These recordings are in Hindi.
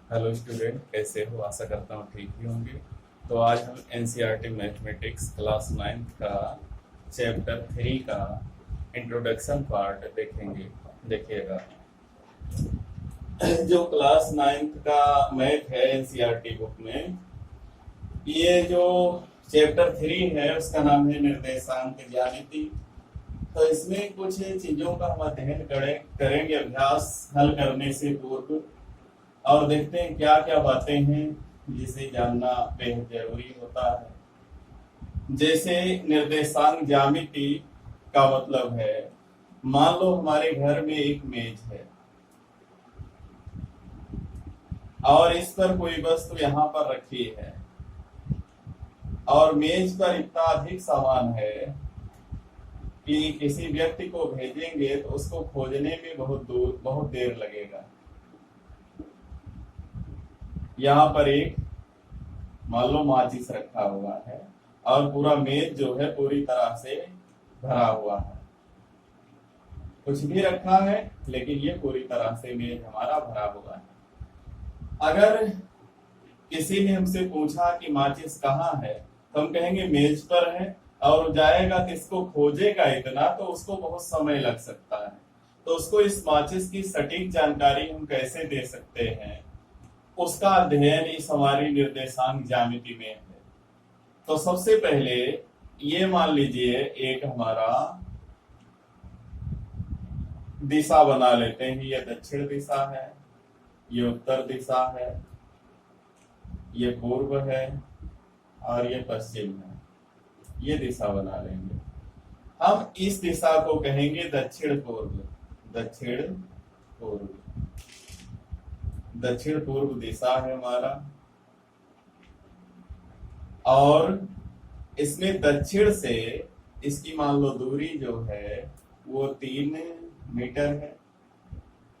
हेलो स्टूडेंट, कैसे हो? आशा करता हूँ ठीक ही होंगे। तो आज हम एनसीईआरटी मैथमेटिक्स क्लास 9th का चैप्टर 3 का इंट्रोडक्शन पार्ट देखेंगे। देखिएगा, जो क्लास 9th का मैथ है एनसीईआरटी बुक में, ये जो चैप्टर 3 है उसका नाम है निर्देशांक ज्यामिति। तो इसमें कुछ चीजों का हम अध्ययन करेंगे अभ्यास हल करने से पूर्व, और देखते हैं क्या क्या बातें हैं जिसे जानना बेहद जरूरी होता है। जैसे निर्देशांक ज्यामिति का मतलब है, मान लो हमारे घर में एक मेज है और इस पर कोई वस्तु यहाँ पर रखी है, और मेज पर इतना अधिक सामान है कि किसी व्यक्ति को भेजेंगे तो उसको खोजने में बहुत देर लगेगा। यहाँ पर एक मान लो माचिस रखा हुआ है और पूरा मेज जो है पूरी तरह से भरा हुआ है। कुछ भी रखा है लेकिन ये पूरी तरह से मेज हमारा भरा हुआ है। अगर किसी ने हमसे पूछा कि माचिस कहाँ है, तो हम कहेंगे मेज पर है, और जाएगा तो इसको खोजेगा इतना तो उसको बहुत समय लग सकता है। तो उसको इस माचिस की सटीक जानकारी हम कैसे दे सकते हैं, उसका अध्ययन इस हमारी निर्देशांक ज्यामिति में है। तो सबसे पहले ये मान लीजिए एक हमारा दिशा बना लेते हैं। ये दक्षिण दिशा है, ये उत्तर दिशा है, ये पूर्व है और ये पश्चिम है। ये दिशा बना लेंगे। हम इस दिशा को कहेंगे दक्षिण पूर्व। दक्षिण पूर्व, दक्षिण पूर्व दिशा है हमारा, और इसमें दक्षिण से इसकी मान लो दूरी जो है वो 3 मीटर है।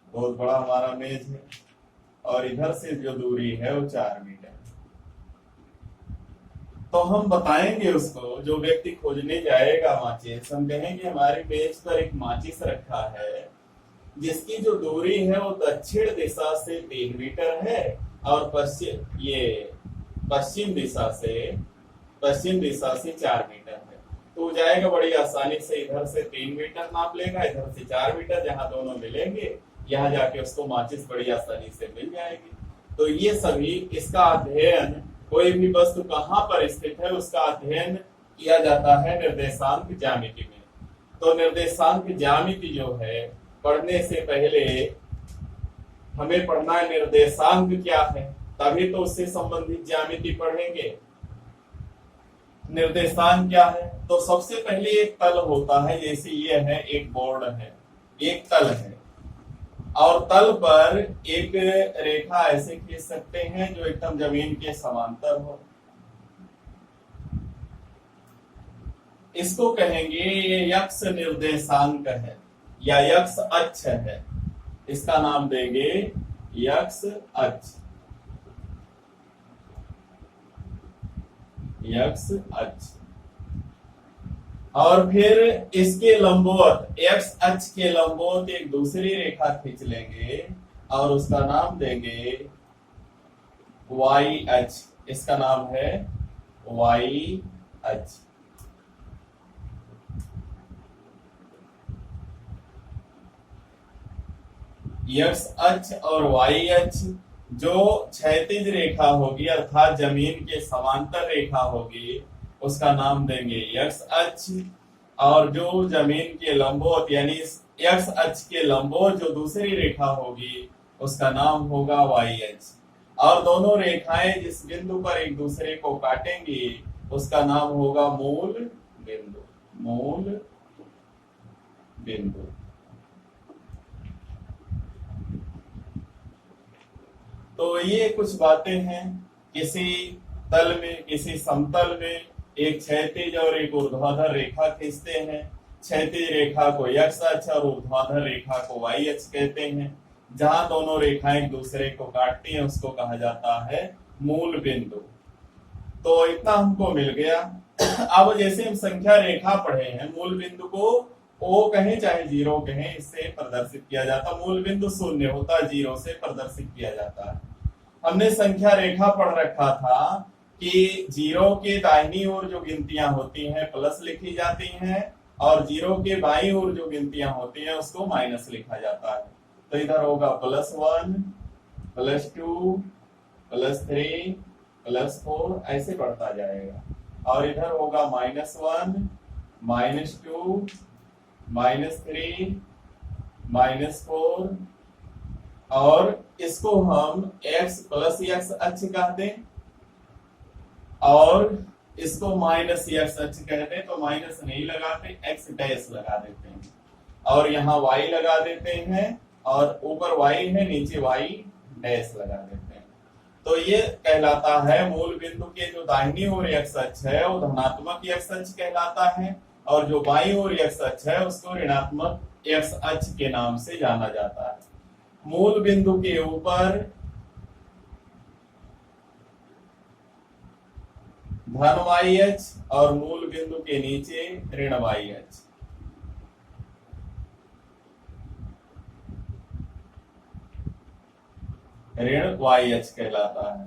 बहुत बड़ा हमारा मेज है। और इधर से जो दूरी है वो 4 मीटर। तो हम बताएंगे उसको, जो व्यक्ति खोजने जाएगा माचिस, हम कहेंगे हमारे मेज पर एक माचिस रखा है जिसकी जो दूरी है वो दक्षिण दिशा से 3 मीटर है, और पश्चिम दिशा से 4 मीटर है। तो जाएगा बड़ी आसानी से, इधर से 3 मीटर नाप लेगा, इधर से 4 मीटर, जहां दोनों मिलेंगे यहाँ जाके उसको माचिस बड़ी आसानी से मिल जाएगी। तो ये सभी, इसका अध्ययन, कोई भी वस्तु कहाँ पर स्थित है उसका अध्ययन किया जाता है निर्देशांक ज्यामिति में। तो निर्देशांक ज्यामिति जो है, पढ़ने से पहले हमें पढ़ना है निर्देशांक क्या है, तभी तो उससे संबंधित ज्यामिति पढ़ेंगे। निर्देशांक क्या है? तो सबसे पहले एक तल होता है, जैसे ये है, एक बोर्ड है, एक तल है, और तल पर एक रेखा ऐसे खींच सकते हैं जो एकदम जमीन के समांतर हो। इसको कहेंगे ये यक्ष निर्देशांक है या यक्ष अक्ष है। इसका नाम देंगे यक्ष अक्ष। यक्ष अक्ष। और फिर इसके लंबवत, एक्स अक्ष के लंबवत एक दूसरी रेखा खींच लेंगे और उसका नाम देंगे वाई अक्ष। इसका नाम है वाई अक्ष। एक्स अक्ष और वाई अक्ष, जो क्षैतिज रेखा होगी अर्थात जमीन के समांतर रेखा होगी उसका नाम देंगे एक्स अक्ष, और जो जमीन के लंबवत यानी एक्स अक्ष के लंबवत जो दूसरी रेखा होगी उसका नाम होगा वाई अक्ष। और दोनों रेखाएं जिस बिंदु पर एक दूसरे को काटेंगी उसका नाम होगा मूल बिंदु। मूल बिंदु। तो ये कुछ बातें हैं। किसी तल में, किसी समतल में एक क्षैतिज और एक ऊर्ध्वाधर रेखा खींचते हैं। क्षैतिज रेखा को एक्स अक्ष और ऊर्ध्वाधर रेखा को वाई अक्ष कहते हैं। जहां दोनों रेखाएं एक दूसरे को काटती हैं उसको कहा जाता है मूल बिंदु। तो इतना हमको मिल गया। अब जैसे हम संख्या रेखा पढ़े हैं, मूल बिंदु को ओ कहें चाहे जीरो कहें, इससे प्रदर्शित किया जाता। मूल बिंदु शून्य होता है, जीरो से प्रदर्शित किया जाता है। हमने संख्या रेखा पढ़ रखा था कि जीरो के दाहिनी ओर जो गिनतियां होती हैं प्लस लिखी जाती हैं और जीरो के बाईं ओर जो गिनतियां होती हैं उसको माइनस लिखा जाता है। तो इधर होगा +1 +2 +3 +4 ऐसे बढ़ता जाएगा और इधर होगा -1 -2 -3 -4 और इसको हम x प्लस x अक्ष कहते हैं और इसको -x अक्ष कहते हैं। तो माइनस नहीं लगाते, x डैश लगा देते हैं और यहाँ y लगा देते हैं और ऊपर y है नीचे y डैश लगा देते हैं। तो ये कहलाता है मूल बिंदु के जो दाहिनी ओर x अक्ष है वो धनात्मक x अक्ष कहलाता है और जो बाईं ओर x अक्ष है उसको ऋणात्मक x अक्ष के नाम से जाना जाता है। मूल बिंदु के ऊपर धन YH और मूल बिंदु के नीचे ऋण YH। ऋण YH कहलाता है।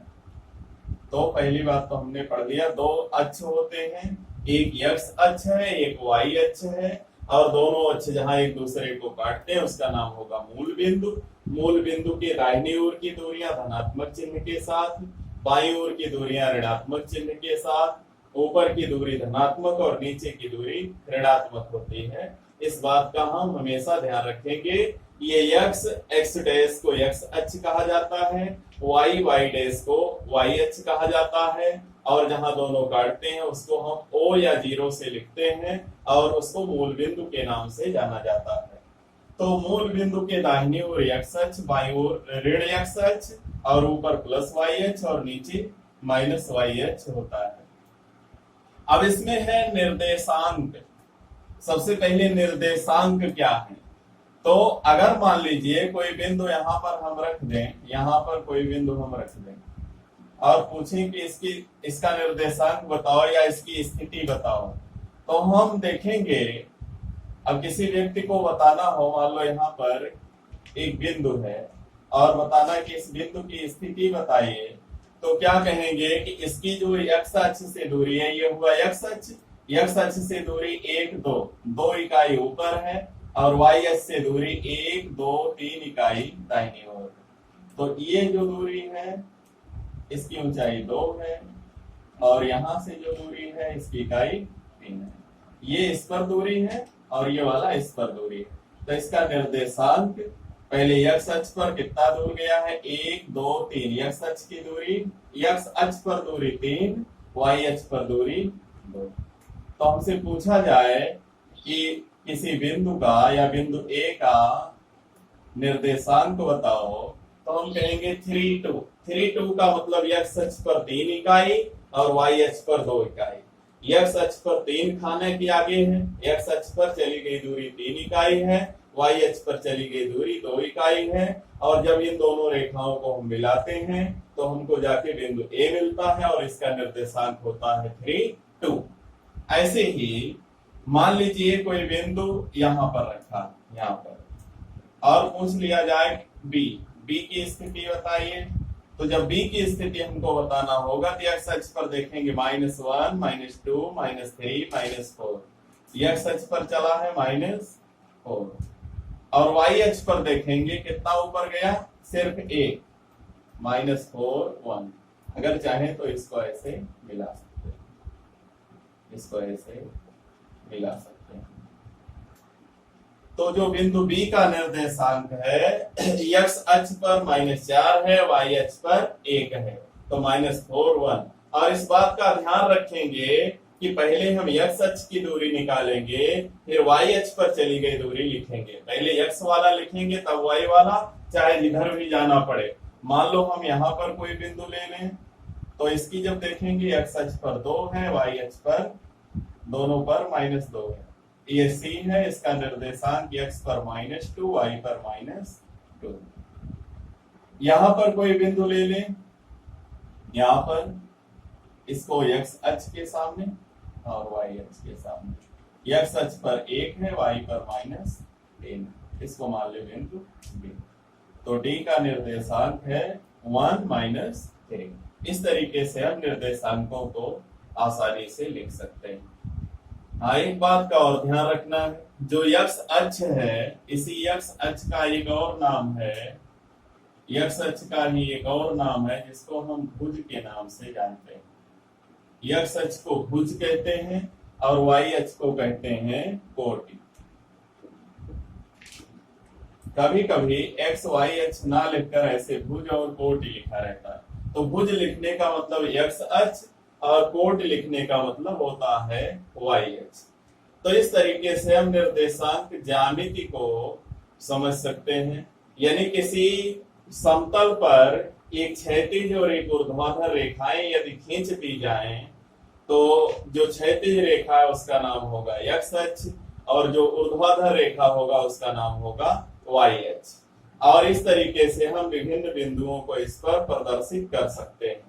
तो पहली बात तो हमने पढ़ लिया, दो अक्ष होते हैं, एक x अक्ष है एक y अक्ष है और दोनों अक्ष जहां एक दूसरे को काटते हैं उसका नाम होगा मूल बिंदु। मूल बिंदु के दाहिनी ओर की दूरियां धनात्मक चिन्ह के साथ, बाईं ओर की दूरियां ऋणात्मक चिन्ह के साथ, ऊपर की दूरी धनात्मक और नीचे की दूरी ऋणात्मक होती है। इस बात का हम हमेशा ध्यान रखेंगे। ये x डैश को x अक्ष कहा जाता है, y डैश को y अक्ष कहा जाता है और जहां दोनों काटते हैं उसको हम O या 0 से लिखते हैं और उसको मूल बिंदु के नाम से जाना जाता है। तो मूल बिंदु के दाहिनी ओर x अक्ष, बाईं ओर ऋण x अक्ष और ऊपर प्लस y अक्ष और नीचे माइनस y अक्ष होता है। अब इसमें है निर्देशांक। सबसे पहले निर्देशांक क्या है? तो अगर मान लीजिए कोई बिंदु यहाँ पर हम रख दें, यहाँ पर कोई बिंदु हम रख दें और पूछें कि इसका निर्देशांक बताओ या इसकी स्थिति बताओ, तो हम देखेंगे। अब किसी व्यक्ति को बताना हो, मान लो यहाँ पर एक बिंदु है और बताना कि इस बिंदु की स्थिति बताइए, तो क्या कहेंगे कि इसकी जो x अक्ष से दूरी है ये हुआ x अक्ष से दूरी 1 2 इकाई ऊपर है और y अक्ष से दूरी 1 2 3 इकाई दाहिनी ओर। तो ये जो दूरी है इसकी ऊंचाई 2 है और यहां से जो दूरी है इसकी इकाई 3 है। ये इस पर दूरी है और ये वाला इस पर दूरी है। तो इसका निर्देशांक पहले x अक्ष पर कितना दूर गया है 1 2 3, x अक्ष की दूरी, x अक्ष पर दूरी 3, y अक्ष पर दूरी 2। तो हमसे पूछा जाए कि किसी बिंदु का या बिंदु A का निर्देशांक बताओ, तो हम कहेंगे 3 2। 3 2 का मतलब x अक्ष पर 3 इकाई और y अक्ष पर 2 इकाई। x अक्ष पर 3 खाने की आगे है, x अक्ष पर चली गई दूरी 3 इकाई है, y अक्ष पर चली गई दूरी 2 इकाई है और जब इन दोनों रेखाओं को हम मिलाते हैं तो हमको जाके बिंदु A मिलता है और इसका निर्देशांक होता है 3 2। ऐसे ही मान लीजिए कोई बिंदु यहाँ पर रखा, यहाँ पर, और पूछ लिया जाए B की स्थिति बताइए। तो जब B की स्थिति हमको बताना होगा तो x अक्ष पर देखेंगे -1 -2 -3 -4, x अक्ष पर चला है -4 और y अक्ष पर देखेंगे कितना ऊपर गया, सिर्फ 1 -4 1। अगर चाहे तो इसको ऐसे मिला सकते हैं, इसको ऐसे मिला सकते हैं। तो जो बिंदु B का निर्देशांक है x अक्ष पर -4 है, y अक्ष पर 1 है, तो -4 1। और इस बात का ध्यान रखेंगे कि पहले हम x अक्ष की दूरी निकालेंगे फिर y अक्ष पर चली गई दूरी लिखेंगे। पहले x वाला लिखेंगे तब y वाला, चाहे जिधर भी जाना पड़े। मान लो हम यहाँ पर कोई बिंदु ले लें तो इसकी जब देखेंगे x अक्ष पर 2 है, y अक्ष पर दोनों पर -2 है। ये C है, इसका निर्देशांक x पर -2 y पर -2। यहाँ पर कोई बिंदु ले लें, यहाँ पर इसको x अक्ष के सामने और y अक्ष के सामने। x अक्ष पर 1 है, y पर -3, इसको मान ले बिंदु B। तो D का निर्देशांक है 1 माइनस 3। इस तरीके से हम निर्देशांकों को आसानी से लिख सकते हैं। हाँ, एक बात का और ध्यान रखना है, जो यक्ष अक्ष है, इसी यक्ष अक्ष का एक और नाम है, यक्ष अक्ष का ही एक और नाम है जिसको हम भुज के नाम से जानते हैं। यक्ष अक्ष को भुज कहते हैं और वाई अक्ष को कहते हैं कोटि। कभी कभी एक्स वाई अक्ष ना लिखकर ऐसे भुज और कोटि लिखा रहता है। तो भुज लिखने का मतलब एक्स अक्ष और कोट लिखने का मतलब होता है वाई अक्ष। तो इस तरीके से हम निर्देशांक ज्यामिति को समझ सकते हैं। यानी किसी समतल पर एक क्षैतिज और एक ऊर्ध्वाधर रेखाएं यदि खींच दी जाएं, तो जो क्षैतिज रेखा है उसका नाम होगा एक्स अक्ष और जो ऊर्ध्वाधर रेखा होगा उसका नाम होगा वाई अक्ष। और इस तरीके से हम विभिन्न बिंदुओं को इस पर प्रदर्शित कर सकते हैं।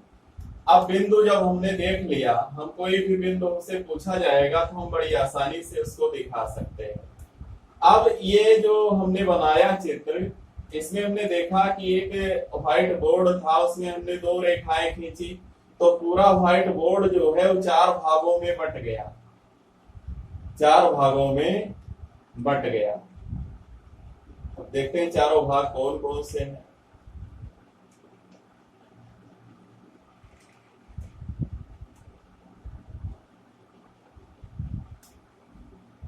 अब बिंदु जब हमने देख लिया, हम कोई भी बिंदु हमसे पूछा जाएगा तो हम बड़ी आसानी से उसको दिखा सकते हैं। अब ये जो हमने बनाया चित्र, इसमें हमने देखा कि एक व्हाइट बोर्ड था, उसमें हमने 2 रेखाएं खींची, तो पूरा व्हाइट बोर्ड जो है वो 4 भागों में बट गया, 4 भागों में बट गया। अब देखते हैं चारों भाग कौन कौन से हैं।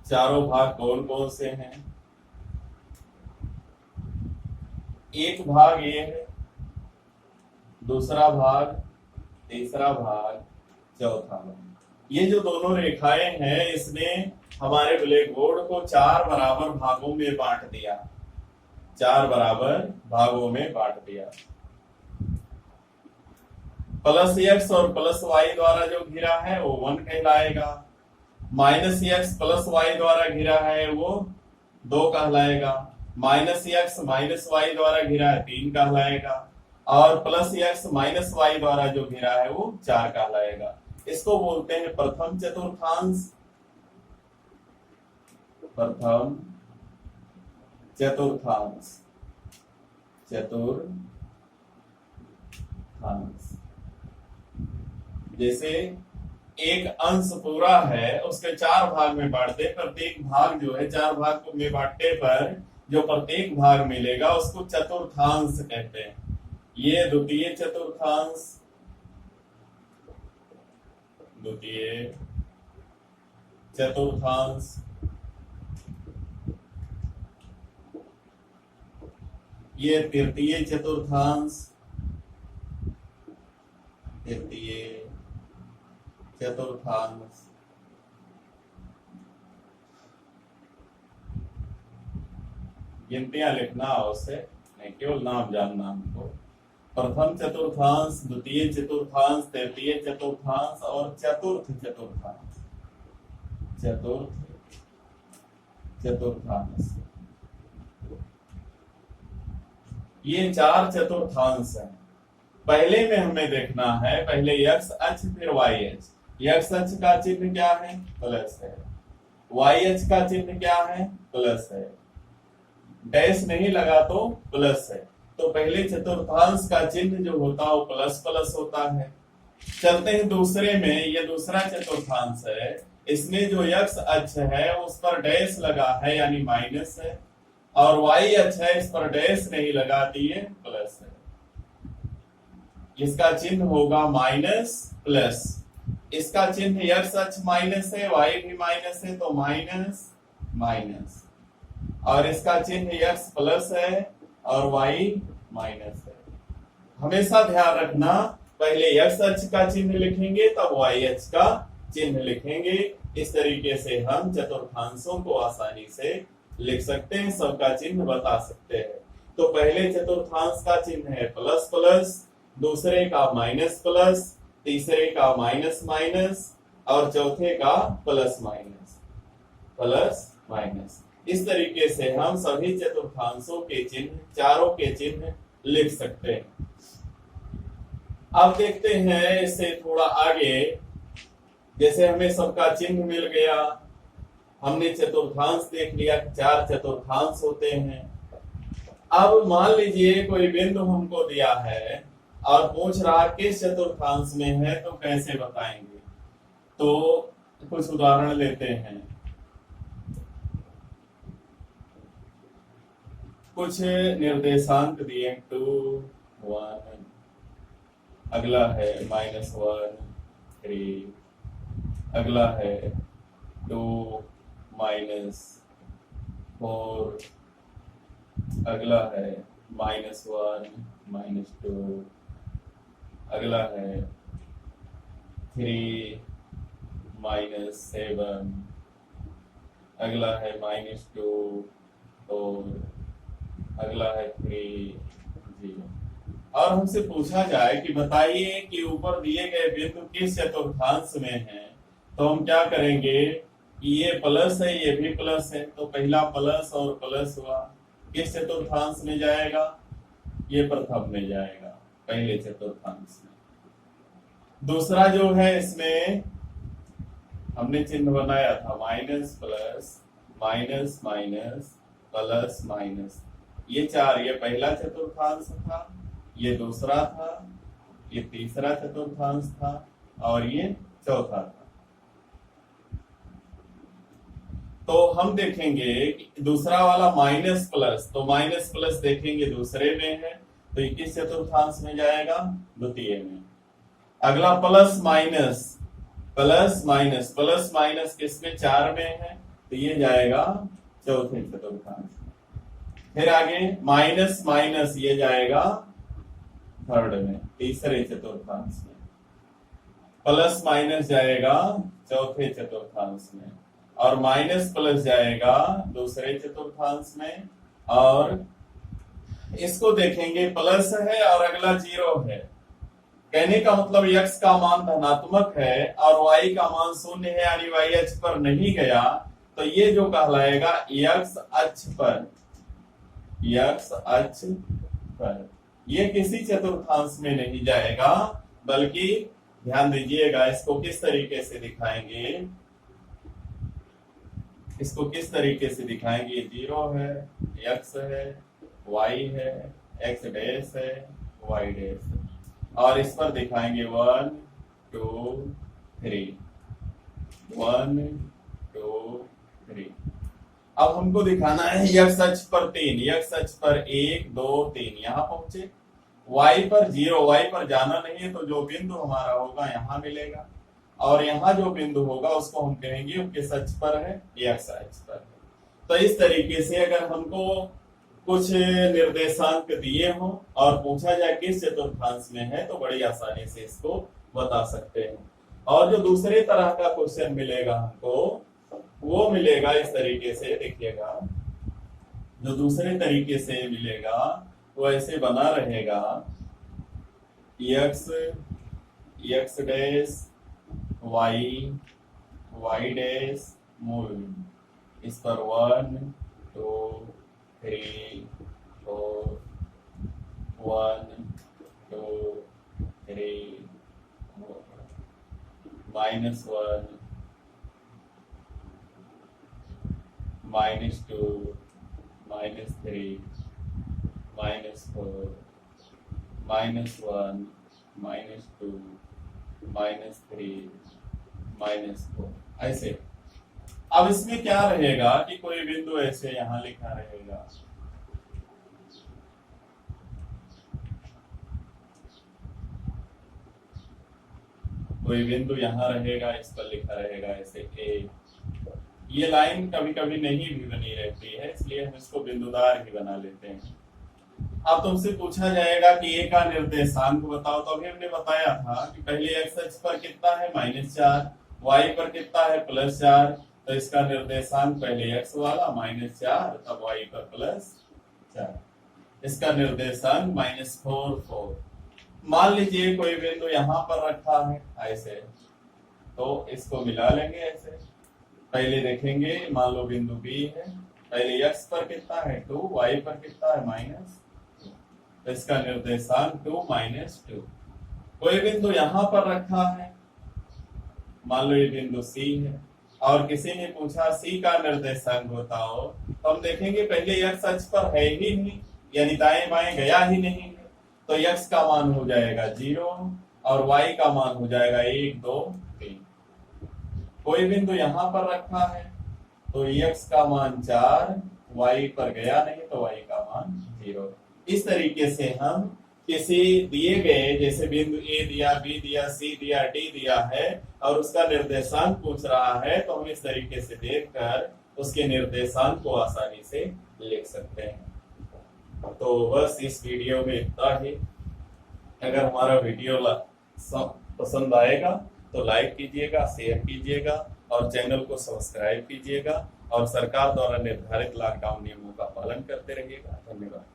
चारों भाग कौन कौन से हैं? एक भाग ये है, दूसरा भाग, तीसरा भाग, चौथा भाग। ये जो दोनों रेखाएं हैं, इसने हमारे ब्लैक बोर्ड को 4 बराबर भागों में बांट दिया, 4 बराबर भागों में बांट दिया। प्लस एक्स और प्लस वाई द्वारा जो घिरा है वो 1 कहलाएगा, माइनस एक्स प्लस वाई द्वारा घिरा है वो 2 कहलाएगा, माइनस एक्स माइनस वाई द्वारा घिरा है 3 कहलाएगा, और प्लस एक्स माइनस वाई द्वारा जो घिरा है वो 4 कहलाएगा। इसको बोलते हैं प्रथम चतुर्थांश, प्रथम चतुर्थांश, चतुर्थांश। जैसे एक अंश पूरा है, उसके 4 भाग में बांटते, प्रत्येक भाग जो है 4 भाग में बांटने पर जो प्रत्येक भाग मिलेगा उसको चतुर्थांश कहते हैं। ये द्वितीय चतुर्थांश, द्वितीय चतुर्थांश, ये तृतीय चतुर्थांश, तृतीय चतुर्थांश, गिनतियां लिखना आवश्यक नहीं, केवल नाम जानना हमको। प्रथम चतुर्थांश, द्वितीय चतुर्थांश, तृतीय चतुर्थांश और चतुर्थ चतुर्थांश, चतुर्थ चतुर्थांश। ये 4 चतुर्थांश हैं। पहले में हमें देखना है, पहले एक्स अक्ष फिर वाई अक्ष। एक्स अक्ष का चिन्ह क्या है? प्लस है। वाई अक्ष का चिन्ह क्या है? प्लस है। डैश नहीं लगा तो प्लस है। तो पहले चतुर्थांश का चिन्ह जो होता है वो प्लस प्लस होता है। चलते हैं दूसरे में, ये दूसरा चतुर्थांश है, इसमें जो एक्स अक्ष है उस पर डैश लगा है यानी माइनस है, और वाई अक्ष है इस पर डैश नहीं लगा दिए प्लस है। इसका चिन्ह होगा माइनस प्लस। इसका चिन्ह एक्स अक्ष माइनस है, वाई भी माइनस है, तो माइनस माइनस, और इसका चिन्ह एक्स प्लस है और वाई माइनस है। हमेशा ध्यान रखना, पहले एक्स अक्ष का चिन्ह लिखेंगे तब वाई अक्ष का चिन्ह लिखेंगे। इस तरीके से हम चतुर्थांशों को आसानी से लिख सकते हैं, सबका चिन्ह बता सकते हैं। तो पहले चतुर्थांश का चिन्ह है प्लस प्लस, दूसरे का माइनस प्लस, तीसरे का माइनस माइनस और चौथे का प्लस माइनस, प्लस माइनस। इस तरीके से हम सभी चतुर्थांशों के चिन्ह, चारों के चिन्ह लिख सकते हैं। अब देखते हैं इससे थोड़ा आगे, जैसे हमें सबका चिन्ह मिल गया, हमने चतुर्थांश देख लिया, 4 चतुर्थांश होते हैं। अब मान लीजिए कोई बिंदु हमको दिया है और पूछ रहा किस चतुर्थांश में है, तो कैसे बताएंगे। तो कुछ उदाहरण लेते हैं। कुछ निर्देशांक दिए 2 1, अगला है -1 3, अगला है 2 -4, अगला है -1 -2, अगला है 3 -7, अगला है -2 4, अगला है 3 0। और हमसे पूछा जाए कि बताइए कि ऊपर दिए गए बिंदु किस चतुर्थांश में है, तो हम क्या करेंगे, ये प्लस है ये भी प्लस है, तो पहला प्लस और प्लस हुआ, किस चतुर्थांश में जाएगा, ये प्रथम में जाएगा, पहले चतुर्थांश में। दूसरा जो है इसमें हमने चिन्ह बनाया था minus plus minus minus plus minus, ये 4, ये पहला चतुर्थांश था, ये दूसरा था, ये तीसरा चतुर्थांश था और ये चौथा था। तो हम देखेंगे कि दूसरा वाला माइनस प्लस, तो माइनस प्लस देखेंगे दूसरे में है, तो ये किस चतुर्थांश में जाएगा, द्वितीय में। अगला plus minus, plus minus, plus minus किसमें, 4 में है, तो ये जाएगा चौथे चतुर्थांश में। फिर आगे माइनस माइनस, ये जाएगा थर्ड में, तीसरे चतुर्थांश में। प्लस माइनस जाएगा चौथे चतुर्थांश में, और माइनस प्लस जाएगा दूसरे चतुर्थांश में। और इसको देखेंगे प्लस है और अगला 0 है, कहने का मतलब x का मान धनात्मक है और y का मान 0 है, यानी y अक्ष पर नहीं गया, तो ये जो कहलाएगा x अक्ष पर, x अक्ष पर, ये किसी चतुर्थांश में नहीं जाएगा, बल्कि ध्यान दीजिएगा इसको किस तरीके से दिखाएंगे, इसको किस तरीके से दिखाएंगे, 0 है, x है, y है, x डैश है, y डैश है, और इस पर दिखाएंगे 1 2 3, 1 2 3। अब हमको दिखाना है x अक्ष पर 3, x अक्ष पर 1 2 3, यहाँ पहुंचे, y पर 0, y पर जाना नहीं है, तो जो बिंदु हमारा होगा यहाँ मिलेगा, और यहाँ जो बिंदु होगा उसको हम कहेंगे वो किस अक्ष पर है, x अक्ष पर है। तो इस तरीके से अगर हमको कुछ निर्देशांक दिए हों और पूछा जाए किस चतुर्थांश में है, तो बड़ी आसानी से इसको बता सकते हैं। और जो दूसरे तरह का क्वेश्चन मिलेगा हमको, वो मिलेगा इस तरीके से, देखिएगा जो दूसरे तरीके से मिलेगा वो ऐसे बना रहेगा, x x dash y y dash मूल, इस पर 1 2 3 4 1 2 3 -1 -2 -3 -4 -1 -2 -3 -4, ऐसे। अब इसमें क्या रहेगा कि कोई बिंदु ऐसे यहां लिखा रहेगा, कोई बिंदु यहां रहेगा, इस पर लिखा रहेगा ऐसे ए। ये लाइन कभी कभी नहीं भी बनी रहती है, इसलिए हम इसको बिंदुदार ही बना लेते हैं। अब तुमसे पूछा जाएगा कि ए का निर्देशांक बताओ, तो अभी हमने बताया था कि पहले x अक्ष पर कितना है -4, y पर कितना है +4, तो इसका निर्देशांक पहले x वाला -4, तब y पर +4, इसका निर्देशांक -4 4। मान लीजिए कोई बिंदु यहाँ पर रखा है ऐसे, तो इसको मिला लेंगे ऐसे। पहले देखेंगे, मान लो बिंदु B है, पहले x पर कितना है 2, y पर कितना है -2, तो इसका निर्देशांक 2 -2। कोई बिंदु यहाँ पर रखा है, मान लो ये बिंदु C है, और किसी ने पूछा C का निर्देशांक बताओ, तो हम देखेंगे पहले x अक्ष पर है ही नहीं, यानी दाएं बाएं गया ही नहीं है, तो x का मान हो जाएगा 0 और y का मान हो जाएगा 1 2 3। कोई बिंदु यहां पर रखा है तो x का मान 4, y पर गया नहीं तो y का मान 0। इस तरीके से हम किसी दिए गए, जैसे बिंदु A दिया, B दिया, C दिया, D दिया है और उसका निर्देशांक पूछ रहा है, तो हम इस तरीके से देखकर उसके निर्देशांक को आसानी से लिख सकते हैं। तो बस इस वीडियो में इतना ही। अगर हमारा वीडियो पसंद आएगा तो लाइक कीजिएगा, शेयर कीजिएगा और चैनल को सब्सक्राइब कीजिएगा और सरकार द्वारा निर्धारित लॉकडाउन नियमों का पालन करते रहिएगा। धन्यवाद।